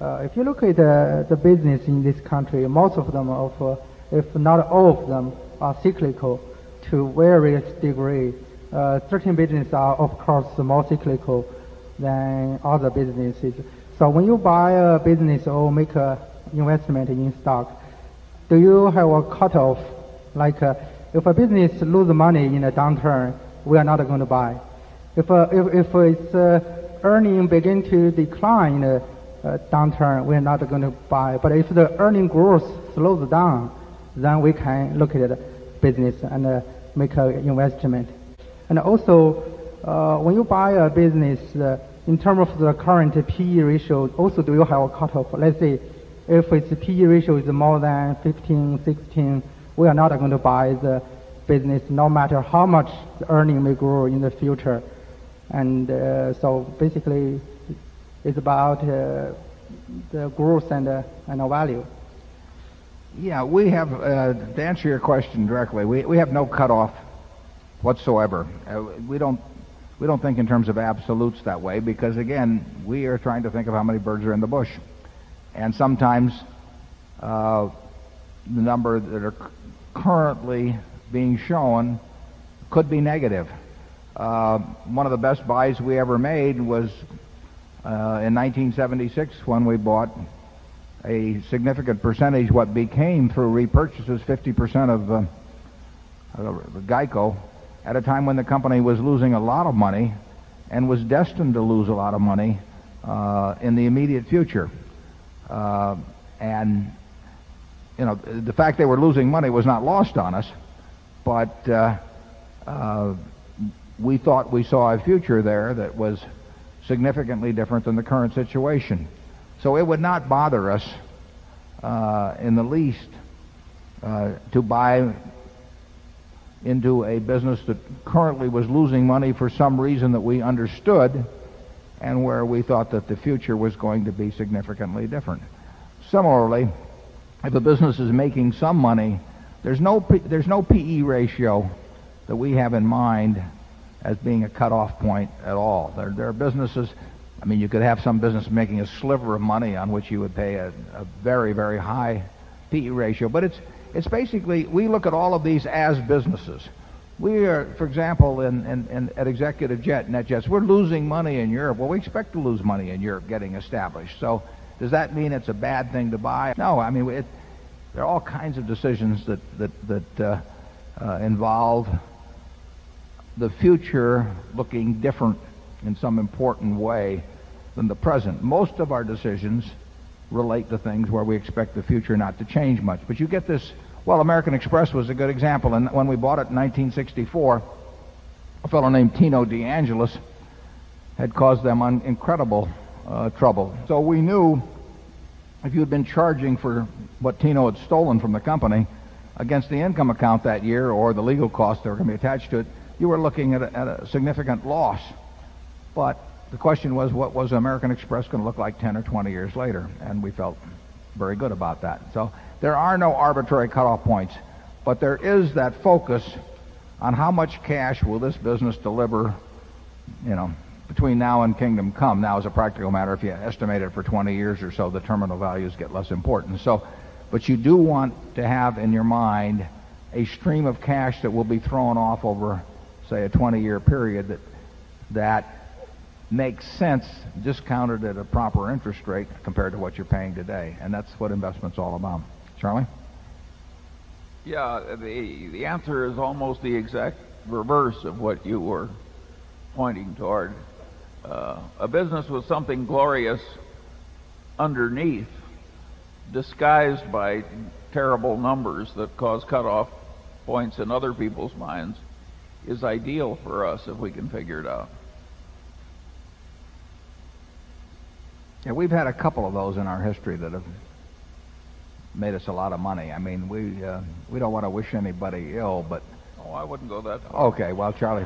If you look at the business in this country, most of them, if not all of them, are cyclical to various degree. Certain businesses are, of course, more cyclical than other businesses. So when you buy a business or make an investment in stock, do you have a cutoff? Like if a business loses money in a downturn, we are not going to buy. If its earning begin to decline in a downturn, we are not going to buy. But if the earning growth slows down, then we can look at the business and make an investment. And also, when you buy a business, in terms of the current PE ratio, also do you have a cutoff? Let's say if its PE ratio is more than 15, 16, we are not going to buy the business no matter how much the earning may grow in the future. And so basically it's about the growth and the value. Yeah, we have, to answer your question directly, we have no cutoff whatsoever. We don't think in terms of absolutes that way because, again, we are trying to think of how many birds are in the bush. And sometimes the number that are currently being shown could be negative. One of the best buys we ever made was in 1976 when we bought a significant percentage, what became through repurchases 50% of Geico, at a time when the company was losing a lot of money and was destined to lose a lot of money in the immediate future. And you know, the fact they were losing money was not lost on us, but we thought we saw a future there that was significantly different than the current situation. So it would not bother us in the least to buy into a business that currently was losing money for some reason that we understood and where we thought that the future was going to be significantly different. Similarly, if a business is making some money, there's no PE ratio that we have in mind as being a cutoff point at all. There are businesses, I mean, you could have some business making a sliver of money on which you would pay a very, very high PE ratio. But it's basically, we look at all of these as businesses. We are, for example, at Executive Jet, NetJets, we're losing money in Europe. Well, we expect to lose money in Europe getting established. So does that mean it's a bad thing to buy? No, I mean, there are all kinds of decisions that involve the future looking different in some important way than the present. Most of our decisions relate to things where we expect the future not to change much. But you get this, well, American Express was a good example. And when we bought it in 1964, a fellow named Tino DeAngelis had caused them incredible trouble. So we knew if you had been charging for what Tino had stolen from the company against the income account that year or the legal costs that were going to be attached to it, you were looking at a significant loss. But the question was, what was American Express going to look like 10 or 20 years later? And we felt very good about that. So there are no arbitrary cutoff points, but there is that focus on how much cash will this business deliver, you know, between now and kingdom come. Now, as a practical matter, if you estimate it for 20 years or so, the terminal values get less important. So, but you do want to have in your mind a stream of cash that will be thrown off over, say, a 20-year period that makes sense discounted at a proper interest rate compared to what you're paying today. And that's what investment's all about. Charlie? Yeah, the answer is almost the exact reverse of what you were pointing toward. A business with something glorious underneath, disguised by terrible numbers that cause cutoff points in other people's minds, is ideal for us if we can figure it out. Yeah, we've had a couple of those in our history that have made us a lot of money. I mean, we don't want to wish anybody ill, but... Oh, I wouldn't go that far. Okay, well, Charlie...